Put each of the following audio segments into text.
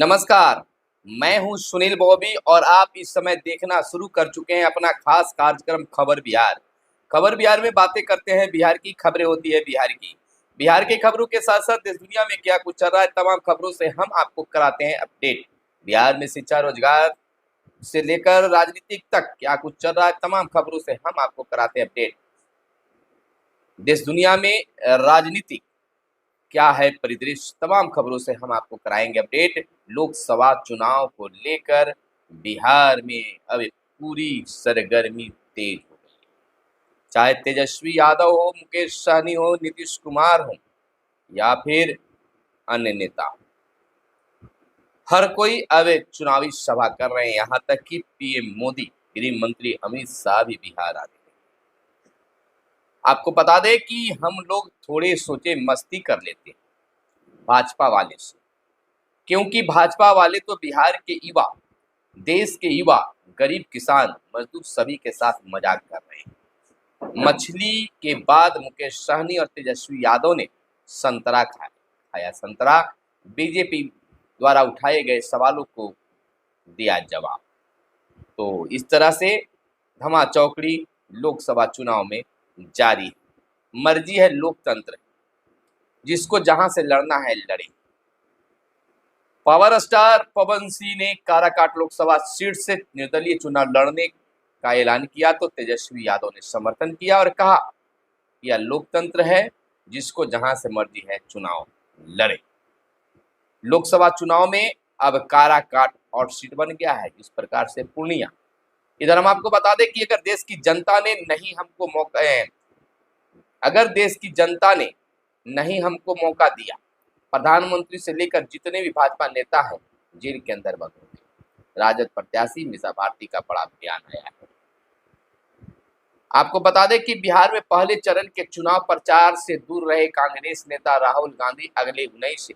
नमस्कार, मैं हूं सुनील बॉबी और आप इस समय देखना शुरू कर चुके हैं अपना खास कार्यक्रम खबर बिहार। खबर बिहार में बातें करते हैं बिहार की, खबरें होती है बिहार की। बिहार की खबरों के साथ साथ देश दुनिया में क्या कुछ चल रहा है तमाम खबरों से हम आपको कराते हैं अपडेट। बिहार में शिक्षा, रोजगार से लेकर राजनीतिक तक क्या कुछ चल रहा है तमाम खबरों से हम आपको कराते हैं अपडेट। देश दुनिया में राजनीतिक क्या है परिदृश्य, तमाम खबरों से हम आपको कराएंगे अपडेट। लोकसभा चुनाव को लेकर बिहार में अब पूरी सरगर्मी तेज हो गई है। चाहे तेजस्वी यादव हो, मुकेश सहनी हो, नीतीश कुमार हो या फिर अन्य नेता हो, हर कोई अब एक चुनावी सभा कर रहे हैं। यहाँ तक कि पीएम मोदी, गृह मंत्री अमित शाह भी बिहार आ गए। आपको बता दें कि हम लोग थोड़े सोचे मस्ती कर लेते हैं भाजपा वाले से, क्योंकि भाजपा वाले तो बिहार के युवा, देश के युवा, गरीब किसान, मजदूर सभी के साथ मजाक कर रहे हैं। मछली के बाद मुकेश सहनी और तेजस्वी यादव ने संतरा खाया संतरा। बीजेपी द्वारा उठाए गए सवालों को दिया जवाब। तो इस तरह से धमाचौकड़ी लोकसभा चुनाव में जारी है। मर्जी है लोकतंत्र, जिसको जहां से लड़ना है लड़े। पावर स्टार पवन सिंह ने काराकाट लोकसभा सीट से निर्दलीय चुनाव लड़ने का ऐलान किया तो तेजस्वी यादव ने समर्थन किया और कहा यह लोकतंत्र है, जिसको जहां से मर्जी है चुनाव लड़े। लोकसभा चुनाव में अब काराकाट और सीट बन गया है, इस प्रकार से पूर्णिया। इधर हम आपको बता दें कि अगर देश की जनता ने नहीं हमको मौका अगर देश की जनता ने नहीं हमको मौका दिया, प्रधानमंत्री से लेकर जितने भी भाजपा नेता हैं जेल के अंदर बंद होंगे। राजद प्रत्याशी मीसा भारती का बड़ा बयान आया है। आपको बता दें कि बिहार में पहले चरण के चुनाव प्रचार से दूर रहे कांग्रेस नेता राहुल गांधी अगले 19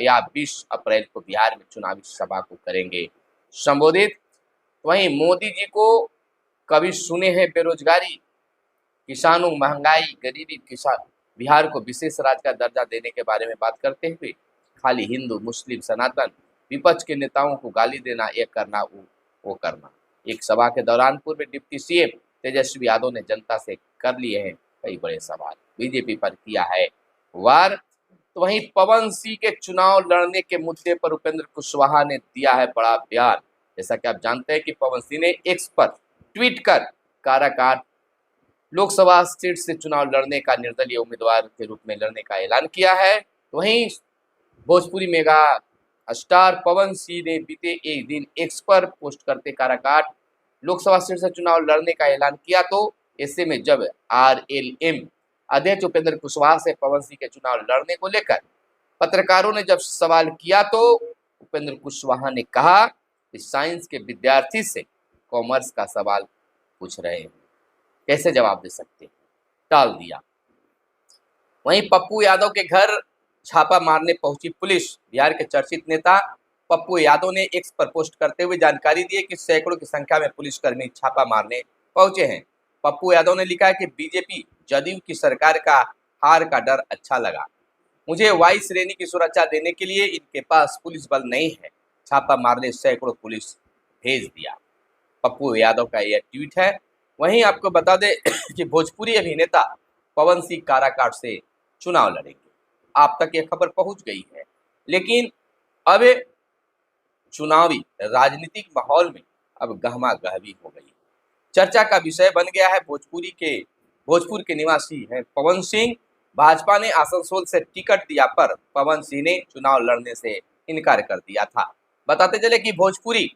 या 20 अप्रैल को बिहार में चुनावी सभा को करेंगे संबोधित। वहीं मोदी जी को कभी सुने हैं बेरोजगारी, किसानों, महंगाई, गरीबी, किसान, बिहार को विशेष राज्य का दर्जा देने के बारे में बात करते हुए खाली हिंदू, मुस्लिम, सनातन, विपक्ष के नेताओं को गाली देना, ये करना, वो करना। एक सभा के दौरान पूर्व डिप्टी सीएम तेजस्वी यादव ने जनता से कर लिए हैं कई बड़े सवाल, बीजेपी पर किया है वार। तो वहीं पवन सिंह के चुनाव लड़ने के मुद्दे पर उपेंद्र कुशवाहा ने दिया है बड़ा बयान। जैसा कि आप जानते हैं कि पवन सिंह ने एक्स पर ट्वीट कर काराकाट लोकसभा सीट से चुनाव लड़ने का, निर्दलीय उम्मीदवार के रूप में लड़ने का ऐलान किया है। वहीं भोजपुरी मेगा स्टार पवन सिंह ने बीते एक दिन एक्स पर पोस्ट करते काराकाट लोकसभा सीट से चुनाव लड़ने का ऐलान किया। तो ऐसे में जब आरएलएम अध्यक्ष उपेंद्र कुशवाहा से पवन सिंह के चुनाव लड़ने को लेकर पत्रकारों ने जब सवाल किया तो उपेंद्र कुशवाहा ने कहा कि साइंस के विद्यार्थी से कॉमर्स का सवाल पूछ रहे हैं, कैसे जवाब दे सकते हैं, टाल दिया। वहीं पप्पू यादव के घर छापा मारने पहुंची पुलिस। बिहार के चर्चित नेता पप्पू यादव ने एक्स पर पोस्ट करते हुए जानकारी दी कि सैकड़ों की संख्या में पुलिसकर्मी छापा मारने पहुंचे हैं। पप्पू यादव ने लिखा है कि बीजेपी जदयू की सरकार का हार का डर अच्छा लगा, मुझे वायु श्रेणी की सुरक्षा देने के लिए इनके पास पुलिस बल नहीं है, छापा मारने सैकड़ों पुलिस भेज दिया। पप्पू यादव का यह ट्वीट है। वहीं आपको बता दें कि भोजपुरी अभिनेता पवन सिंह काराकाट से चुनाव लड़ेंगे। आप तक यह खबर पहुंच गई है, लेकिन अब चुनावी राजनीतिक माहौल में अब गहमा गहमी हो गई। चर्चा का विषय बन गया है भोजपुर के निवासी हैं पवन सिंह। भाजपा ने आसनसोल से टिकट दिया पर पवन सिंह ने चुनाव लड़ने से इनकार कर दिया था। बताते चले कि भोजपुरी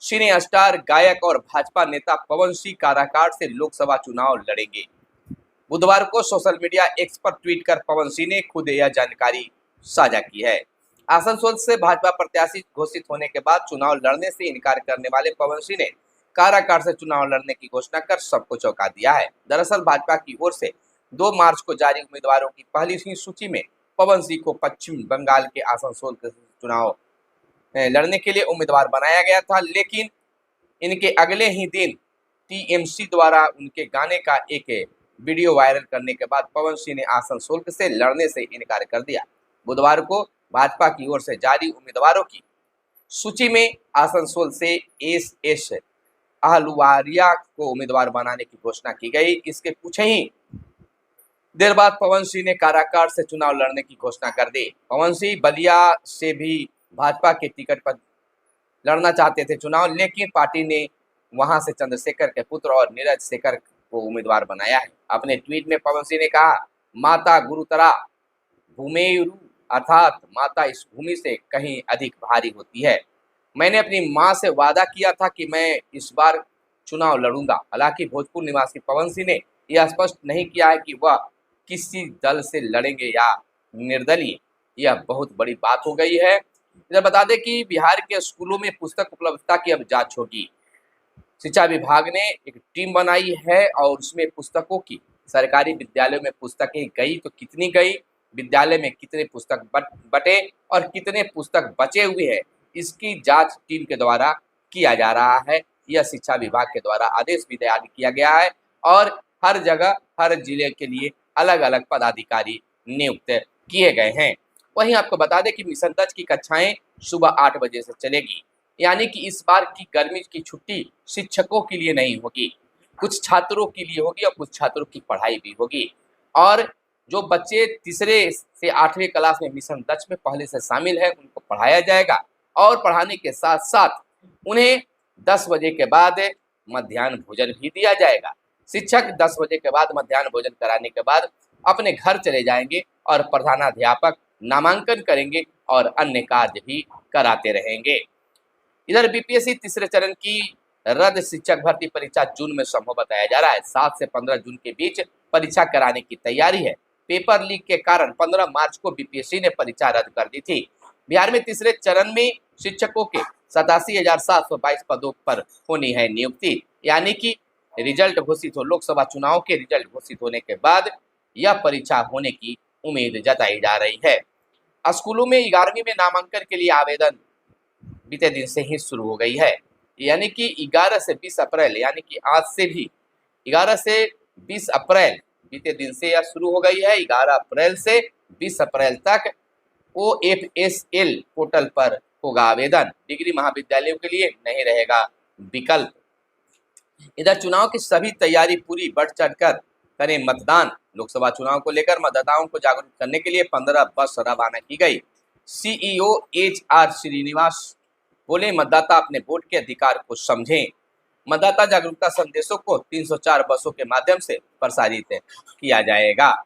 सिने स्टार, गायक और भाजपा नेता पवन सिंह काराकाट से लोकसभा चुनाव लड़ेंगे। बुधवार को सोशल मीडिया एक्स पर ट्वीट कर पवन सिंह ने खुद यह जानकारी साझा की है। आसनसोल से भाजपा प्रत्याशी घोषित होने के बाद चुनाव लड़ने से इनकार करने वाले पवन सिंह ने काराकाट से चुनाव लड़ने की घोषणा कर सबको चौंका दिया है। दरअसल भाजपा की ओर से 2 मार्च को जारी उम्मीदवारों की पहली ही सूची में पवन सिंह को पश्चिम बंगाल के आसनसोल के चुनाव लड़ने के लिए उम्मीदवार बनाया गया था, लेकिन इनके अगले ही दिन टीएमसी द्वारा उनके गाने का एक वीडियो वायरल करने के बाद पवन सिंह ने आसनसोल से लड़ने से इनकार कर दिया। बुधवार को भाजपा की ओर से जारी उम्मीदवारों की सूची में आसनसोल से एस अहलुवालिया को उम्मीदवार बनाने की घोषणा की गई। इसके कुछ ही देर बाद पवन सिंह ने काराकाट से चुनाव लड़ने की घोषणा कर दी। पवन सिंह बलिया से भी भाजपा के टिकट पर लड़ना चाहते थे चुनाव, लेकिन पार्टी ने वहां से चंद्रशेखर के पुत्र और नीरज शेखर को उम्मीदवार बनाया है। अपने ट्वीट में पवन सिंह ने कहा, माता गुरुतरा भूमेरु अर्थात माता इस भूमि से कहीं अधिक भारी होती है। मैंने अपनी मां से वादा किया था कि मैं इस बार चुनाव लड़ूंगा। हालांकि भोजपुर निवासी पवन सिंह ने यह स्पष्ट नहीं किया है कि वह किसी दल से लड़ेंगे या निर्दलीय। यह बहुत बड़ी बात हो गई है। इधर बता दें कि बिहार के स्कूलों में पुस्तक उपलब्धता की अब जांच होगी। शिक्षा विभाग ने एक टीम बनाई है और उसमें पुस्तकों की, सरकारी विद्यालयों में पुस्तकें गई तो कितनी गई, विद्यालय में कितने पुस्तक बटे और कितने पुस्तक बचे हुए हैं, इसकी जांच टीम के द्वारा किया जा रहा है। यह शिक्षा विभाग के द्वारा आदेश भी तैयार किया गया है और हर जगह हर जिले के लिए अलग अलग पदाधिकारी नियुक्त किए गए हैं। वहीं आपको बता दें कि मिशन दज की कक्षाएं सुबह 8 बजे से चलेगी, यानी कि इस बार की गर्मी की छुट्टी शिक्षकों के लिए नहीं होगी, कुछ छात्रों के लिए होगी और कुछ छात्रों की पढ़ाई भी होगी। और जो बच्चे तीसरे से 8वीं क्लास में मिशन दज में पहले से शामिल है उनको पढ़ाया जाएगा और पढ़ाने के साथ साथ उन्हें 10 बजे के बाद मध्याह्न भोजन भी दिया जाएगा। शिक्षक 10 बजे के बाद मध्याह्न भोजन कराने के बाद अपने घर चले जाएंगे और प्रधानाध्यापक नामांकन करेंगे और अन्य कार्य भी कराते रहेंगे। इधर बीपीएससी तीसरे चरण की रद्द शिक्षक भर्ती परीक्षा जून में संभव बताया जा रहा है। 7 से 15 जून के बीच परीक्षा कराने की तैयारी है। पेपर लीक के कारण 15 मार्च को बीपीएससी ने परीक्षा रद्द कर दी थी। बिहार में तीसरे चरण में शिक्षकों के 87,722 पदों पर होनी है नियुक्ति, यानी कि रिजल्ट घोषित हो, लोकसभा चुनाव के रिजल्ट घोषित होने के बाद यह परीक्षा होने की उम्मीद जताई जा रही है। स्कूलों में 11वीं में नामांकन के लिए आवेदन बीते दिन से ही शुरू हो गई है, यानी कि 11 से 20 अप्रैल, यानी कि आज से भी 11 से 20 अप्रैल बीते दिन से यह शुरू हो गई है। 11 अप्रैल से 20 अप्रैल तक OFSL पोर्टल पर होगा आवेदन। डिग्री महाविद्यालयों के लिए नहीं रहेगा विकल्प। इधर चुनाव की सभी तैयारी पूरी, बढ़ चढ़कर करें मतदान। लोकसभा चुनाव को लेकर मतदाताओं को जागरूक करने के लिए 15 बस रवाना की गई। CEO HR श्रीनिवास बोले, मतदाता अपने वोट के अधिकार को समझें। मतदाता जागरूकता संदेशों को 304 बसों के माध्यम से प्रसारित किया जाएगा।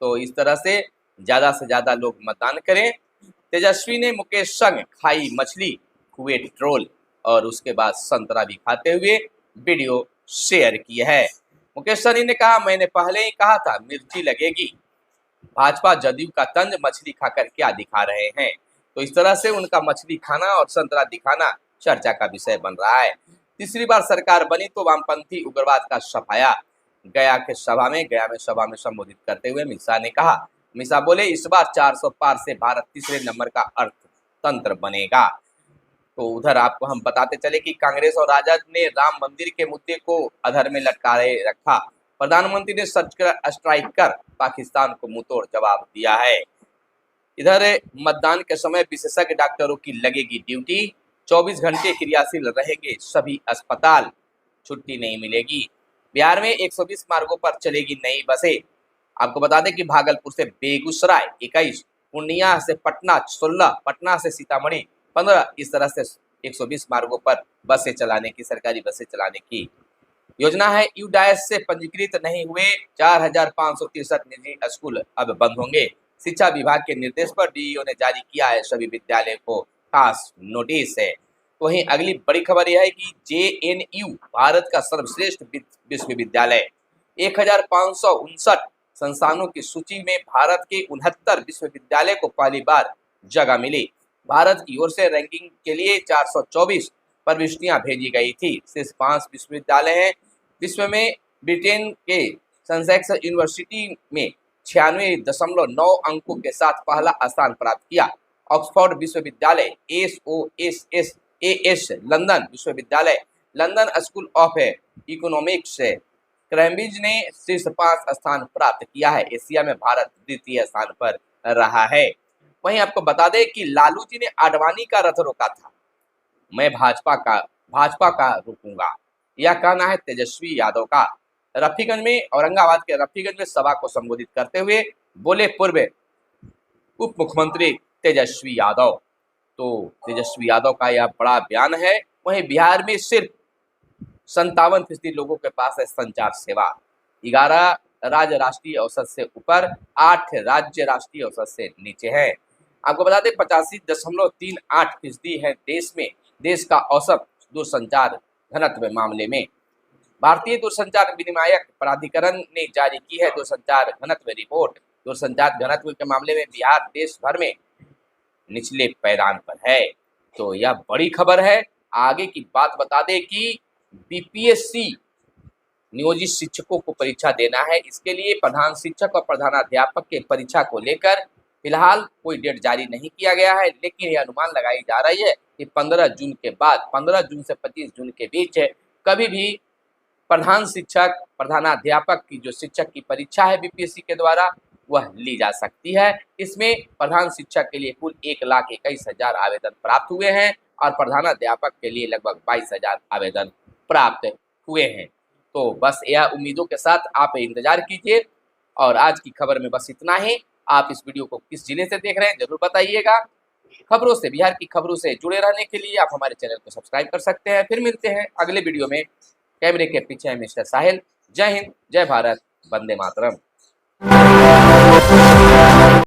तो इस तरह से ज़्यादा लोग मतदान करें। तेजस्वी ने मुकेश संग खाई मछली, हुए ट्रोल और उसके बाद संतरा भी खाते हुए वीडियो शेयर की है। मुकेश सहनी ने कहा, मैंने पहले ही कहा था मिर्ची लगेगी। भाजपा जदयू का तंज मछली खाकर क्या दिखा रहे हैं। तो इस तरह से उनका मछली खाना और संतरा दिखाना चर्चा का विषय बन रहा है। तीसरी बार सरकार बनी तो वामपंथी उग्रवाद का सफाया। गया में सभा में संबोधित करते हुए अमित शाह ने कहा, अमित शाह बोले, इस बार 400 पार से भारत तीसरे नंबर का अर्थतंत्र बनेगा। तो उधर आपको हम बताते चले कि कांग्रेस और राजद ने राम मंदिर के मुद्दे को अधर में लटकाए रखा। प्रधानमंत्री ने स्ट्राइक कर पाकिस्तान को मुंहतोड़ जवाब दिया है। इधर मतदान के समय विशेषज्ञ डॉक्टरों की लगेगी ड्यूटी। 24 घंटे क्रियाशील रहेंगे सभी अस्पताल, छुट्टी नहीं मिलेगी। बिहार में 120 मार्गों पर चलेगी नई बसें। आपको बता दें कि भागलपुर से बेगूसराय 21, पूर्णिया से पटना 16, पटना से सीतामढ़ी 15, इस तरह से 120 मार्गों पर बसें चलाने की, सरकारी बसें चलाने की योजना है। यूडाइस से पंजीकृत नहीं हुए 4,563 निजी स्कूल अब बंद होंगे। शिक्षा विभाग के निर्देश पर डीईओ ने जारी किया है सभी विद्यालय को खास नोटिस है। वहीं अगली बड़ी खबर यह है कि JNU भारत का सर्वश्रेष्ठ विश्वविद्यालय। 1,559 संस्थानों की सूची में भारत के 69 विश्वविद्यालय को पहली बार जगह मिली। भारत की ओर से रैंकिंग के लिए 424 प्रविष्टियां भेजी गई थी। सिर्फ 5 विश्वविद्यालय हैं। विश्व में ब्रिटेन के ससेक्स यूनिवर्सिटी में 96.9 अंकों के साथ पहला स्थान प्राप्त किया। ऑक्सफोर्ड विश्वविद्यालय, SOSSAS लंदन विश्वविद्यालय, London school of economics, Cambridge ने शीर्ष 5 स्थान प्राप्त किया है। एशिया में भारत द्वितीय स्थान पर रहा है। वहीं आपको बता दें कि लालू जी ने आडवाणी का रथ रोका था। मैं भाजपा का रुकूंगा, यह कहना है तेजस्वी यादव का। रफीगंज में, औरंगाबाद के रफीगंज में सभा को संबोधित करते हुए बोले पूर्व उप मुख्यमंत्री तेजस्वी यादव। तो तेजस्वी यादव का यह बड़ा बयान है। वहीं बिहार में सिर्फ 57% लोगों के पास है संचार सेवा, 11 राज्य राष्ट्रीय औसत से ऊपर, 8 राज्य राष्ट्रीय औसत से नीचे है। आपको बता दें 85.38% है देश का औसत दूरसंचार घनत्व मामले में। भारतीय दूरसंचार विनियामक प्राधिकरण ने जारी की है दूरसंचार घनत्व रिपोर्ट। दूरसंचार घनत्व के मामले में बिहार देश भर में निचले पैदान पर है। तो यह बड़ी खबर है। आगे की बात बता दें कि बीपीएससी नियोजित शिक्षकों को परीक्षा देना है। इसके लिए प्रधान शिक्षक और प्रधानाध्यापक के परीक्षा को लेकर फिलहाल कोई डेट जारी नहीं किया गया है, लेकिन यह अनुमान लगाई जा रही है कि 15 जून के बाद, 15 जून से 25 जून के बीच कभी भी प्रधान शिक्षक, प्रधानाध्यापक की जो शिक्षक की परीक्षा है बीपीएससी के द्वारा, वह ली जा सकती है। इसमें प्रधान शिक्षक के लिए कुल 1,21,000 आवेदन प्राप्त हुए हैं और प्रधानाध्यापक के लिए लगभग 22,000 आवेदन प्राप्त हुए हैं। तो बस यह उम्मीदों के साथ आप इंतजार कीजिए। और आज की खबर में बस इतना ही। आप इस वीडियो को किस जिले से देख रहे हैं जरूर बताइएगा। खबरों से, बिहार की खबरों से जुड़े रहने के लिए आप हमारे चैनल को सब्सक्राइब कर सकते हैं। फिर मिलते हैं अगले वीडियो में। कैमरे के पीछे है मिस्टर साहिल। जय हिंद, जय भारत, वंदे मातरम।